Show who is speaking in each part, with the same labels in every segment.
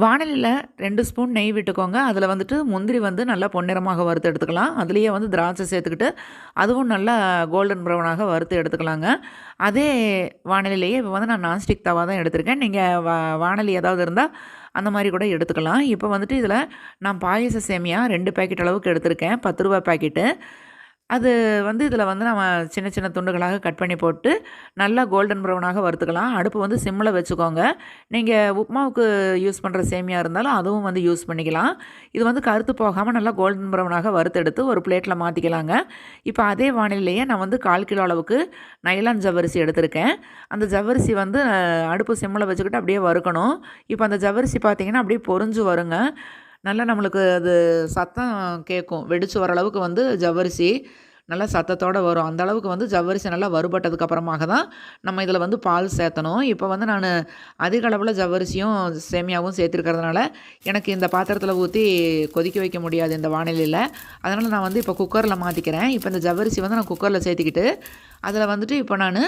Speaker 1: வாணலில 2 spoon நெய் விட்டுக்கோங்க. அதில வந்துட்டு முந்திரி வந்து நல்லா பொன்னிறமாக வறுத்து எடுத்துக்கலாம். அதிலேயே வந்து திராட்சை சேர்த்துக்கிட்டு, அதுவும் நல்லா கோல்டன் ப்ரவுனாக வறுத்து எடுத்துக்கலாங்க. அதே வாணலிலேயே இப்போ வந்து நான் நான்ஸ்டிக் தவா தான் எடுத்திருக்கேன். நீங்க வாணலி ஏதாவது இருந்தா, அந்த மாரி கூட எடுத்துக்கலாம். இப்போ வந்துட்டு இதில நான் பாயாச சேமியா 2 பாக்கெட் அளவுக்கு எடுத்திருக்கேன். ரூ. 10 பாக்கெட்டு. அது வந்து இதில வந்து நம்ம சின்ன சின்ன துண்டுகளாக கட் பண்ணி போட்டு, நல்லா கோல்டன் ப்ரவுனாக வறுத்துக்கலாம். அடுப்பு வந்து சிம்ல வச்சுக்கோங்க. நீங்க உப்மாவுக்கு யூஸ் பண்ற சேமியா இருந்தாலும் அதுவும் வந்து யூஸ் பண்ணிக்கலாம். இது வந்து கருத்து போகாம நல்லா கோல்டன் ப்ரவுனாக வறுத்தெடுத்து ஒரு பிளேட்ல மாத்திக்கலாங்க. இப்போ அதே வாணலிலேயே நான் வந்து 1/4 கிலோ அளவுக்கு நைலான் ஜவ்வரிசி எடுத்திருக்கேன். அந்த ஜவ்வரிசி வந்து அடுப்பு சிம்ல வச்சுக்கிட்டு அப்படியே வறுக்கணும். இப்போ அந்த ஜவ்வரிசி பார்த்தீங்கன்னா, அப்படியே பொரிஞ்சு வருங்க. நல்லா நம்மளுக்கு அது சத்தம் கேட்கும். வெடிச்சு வர அளவுக்கு வந்து ஜவ்வரிசி நல்லா சத்தத்தோட வரும். அந்த அளவுக்கு வந்து ஜவ்வரிசி நல்லா வறுபட்டதுக்கு அப்புறமாக தான் நம்ம இதில வந்து பால் சேர்த்தணும். இப்போ வந்து நானு அதிக அளவுல ஜவ்வரிசியும், சேமியாவும் சேர்த்திருக்கிறதுனால, எனக்கு இந்த பாத்திரத்தில ஊத்தி கொதிக்க வைக்க முடியாது இந்த வாணலியில. அதனால நான் வந்து இப்போ குக்கர்ல மாத்திக்கிறேன். இப்போ இந்த ஜவ்வரிசி வந்து நான் குக்கர்ல சேர்த்துக்கிட்டு, அதில வந்துட்டு இப்போ நானு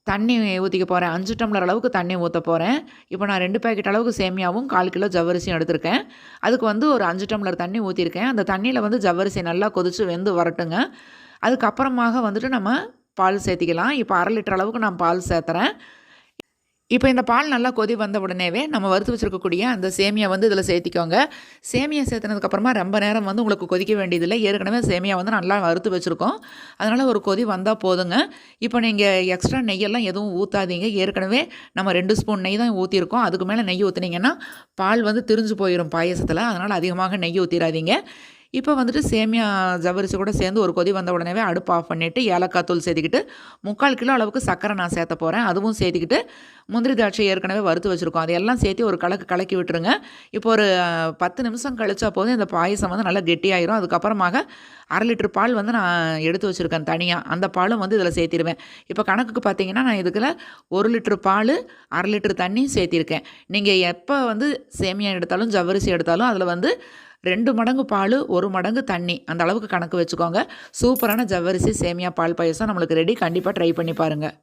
Speaker 1: தண்ணி ஊத்திக்க போறேன். 5 டம்ளர் அளவுக்கு தண்ணி ஊத்த போறேன். இப்போ நான் 2 பாக்கெட் அளவுக்கு சேமியாவும், 1/4 கிலோ ஜவ்வரிசியும் எடுத்திருக்கேன். அதுக்கு வந்து ஒரு 5 டம்ளர் தண்ணி ஊத்தியிருக்கேன். அந்த தண்ணியில வந்து ஜவ்வரிசி நல்லா கொதிச்சு வெந்து வரட்டுங்க. அதுக்கப்புறமாக வந்துட்டு நம்ம பால் சேர்த்திக்கலாம். இப்போ 1/2 லிட்டர் அளவுக்கு நான் பால் சேர்த்துறேன். இப்போ இந்த பால் நல்லா கொதி வந்த உடனேவே நம்ம வறுத்து வச்சிருக்கக்கூடிய அந்த சேமியா வந்து இதில் சேர்த்திக்கோங்க. சேமியா சேர்த்துனதுக்கப்புறமா ரொம்ப நேரம் வந்து உங்களுக்கு கொதிக்க வேண்டியதில்லை. ஏற்கனவே சேமியா வந்து நல்லா வறுத்து வச்சுருக்கோம். அதனால் ஒரு கொதி வந்தால் போதுங்க. இப்போ நீங்கள் எக்ஸ்ட்ரா நெய்யெல்லாம் எதுவும் ஊற்றாதீங்க. ஏற்கனவே நம்ம 2 ஸ்பூன் நெய் தான் ஊற்றிருக்கோம். அதுக்கு மேலே நெய் ஊற்றுனீங்கன்னா பால் வந்து திரிஞ்சு போயிடும் பாயசத்தில். அதனால் அதிகமாக நெய் ஊற்றிடாதீங்க. இப்போ வந்துட்டு சேமியா ஜவ்வரிசி கூட சேர்ந்து ஒரு கொதி வந்த உடனேவே அடுப்பு ஆஃப் பண்ணிவிட்டு ஏலக்காய் தூள் சேர்த்துக்கிட்டு 3/4 கிலோ அளவுக்கு சர்க்கரை நான் சேர்த்த போகிறேன். அதுவும் சேர்த்துக்கிட்டு முந்திரி திராட்சை ஏற்கனவே வறுத்து வச்சுருக்கோம். அதையெல்லாம் சேர்த்து ஒரு கலக்கி விட்டுருங்க. இப்போ ஒரு 10 நிமிஷம் கழிச்சா போதும் இந்த பாயசம் வந்து நல்லா கெட்டியாயிரும். அதுக்கப்புறமாக 1/2 லிட்டர் பால் வந்து நான் எடுத்து வச்சுருக்கேன் தனியாக. அந்த பாலும் வந்து இதில் சேர்த்திருவேன். இப்போ கணக்குக்கு பார்த்தீங்கன்னா நான் இதுக்குள்ள 1 லிட்டர் பால், 1/2 லிட்டர் தண்ணி சேர்த்திருக்கேன். நீங்கள் எப்போ வந்து சேமியா எடுத்தாலும், ஜவ்வரிசி எடுத்தாலும் அதில் வந்து 2 மடங்கு பால், 1 மடங்கு தண்ணி அந்த அளவுக்கு கணக்கு வச்சுக்கோங்க. சூப்பரான ஜவ்வரிசி சேமியா பால் பாயசம் நம்மளுக்கு ரெடி. கண்டிப்பாக ட்ரை பண்ணி பாருங்கள்.